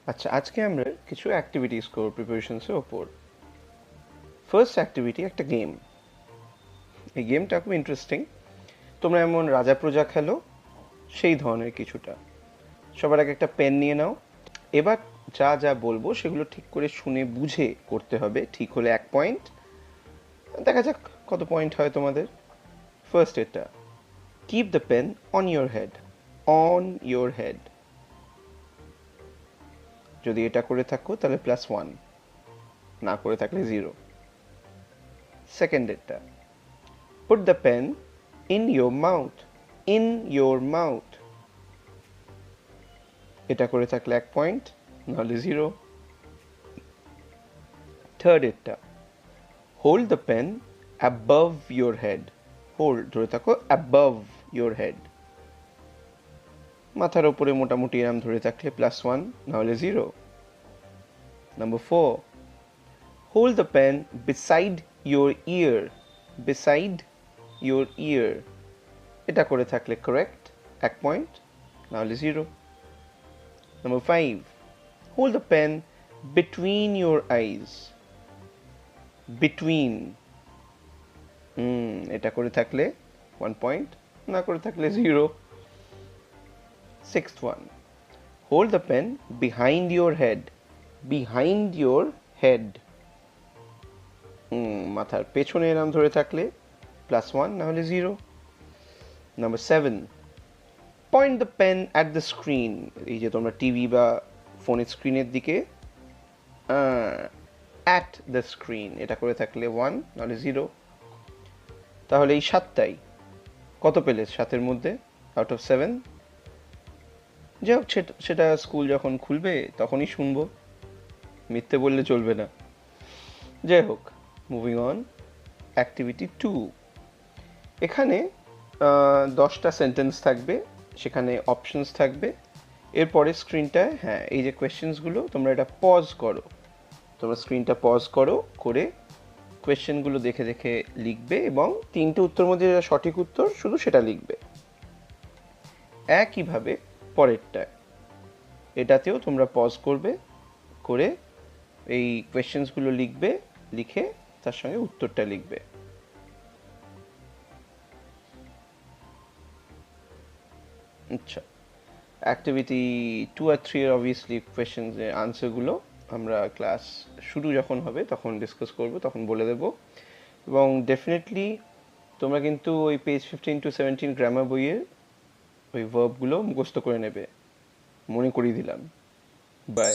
আচ্ছা, আজকে আমরা কিছু অ্যাক্টিভিটিস করব প্রিপারেশনসের ওপর। ফার্স্ট অ্যাক্টিভিটি একটা গেম। এই গেমটা খুব ইন্টারেস্টিং। তোমরা এমন রাজা প্রজা খেলো, সেই ধরনের কিছুটা। সবার আগে একটা পেন নিয়ে নাও। এবার যা যা বলবো সেগুলো ঠিক করে শুনে বুঝে করতে হবে। ঠিক হলে 1 পয়েন্ট। দেখা যাক কত পয়েন্ট হয় তোমাদের। ফার্স্ট এটা, keep the pen on your head. On your head. যদি এটা করে থাকো তাহলে +1, না করে থাকলে 0। সেকেন্ড এটা, put the pen in your mouth. In your mouth. এটা করে থাকলে 1 পয়েন্ট, নাহলে 0। থার্ড এটা, hold the pen above your head. Hold ধরে থাকো above your head. মাথার ওপরে মোটামুটি এরম ধরে থাকলে +1, নাহলে 0। Number 4, hold the pen beside your ear. Beside your ear. এটা করে থাকলে কারেক্ট, 1 পয়েন্ট, নাহলে 0। Number 5, hold the pen between your eyes. Between. এটা করে থাকলে 1 পয়েন্ট, না করে থাকলে 0। Sixth one, hold the pen behind your head. Behind your head. মাথার পেছনে এরম ধরে থাকলে +1, না হলে 0। Number 7, point the pen at the screen. এই যে তোমরা টিভি বা ফোনের স্ক্রিনের দিকে, at the screen এটা করে থাকলে 1, নাহলে 0। তাহলে এই 7টাই কত পেলে 7-এর মধ্যে আউট অফ 7? যাই হোক, সেটা স্কুল যখন খুলবে তখনই শুনবো, মিথ্যে বললে চলবে না। যাই হোক, মুভিং অন। অ্যাক্টিভিটি 2, এখানে 10টা সেন্টেন্স থাকবে, সেখানে অপশনস থাকবে। এরপরে স্ক্রিনটায়, হ্যাঁ, এই যে কোয়েশ্চেন্সগুলো তোমরা এটা পজ করো। তোমরা স্ক্রিনটা পজ করো, করে কোয়েশ্চেনগুলো দেখে দেখে লিখবে এবং 3টে উত্তর মধ্যে যেটা সঠিক উত্তর শুধু সেটা লিখবে। একইভাবে পরেরটায়, এটাতেও তোমরা পজ করবে, করে এই কোয়েশ্চেন্সগুলো লিখবে, লিখে তার সঙ্গে উত্তরটা লিখবে। আচ্ছা, অ্যাক্টিভিটি 2 আর 3 এর অবভিয়াসলি কোয়েশ্চেন্সের আনসারগুলো আমরা ক্লাস শুরু যখন হবে তখন ডিসকাস করব, তখন বলে দেব। এবং ডেফিনেটলি তোমরা কিন্তু ওই পেজ 15 to 17 গ্রামার বইয়ের ওই ভার্বগুলো মুখস্থ করে নেবে, মনে করিয়ে দিলাম। বাই।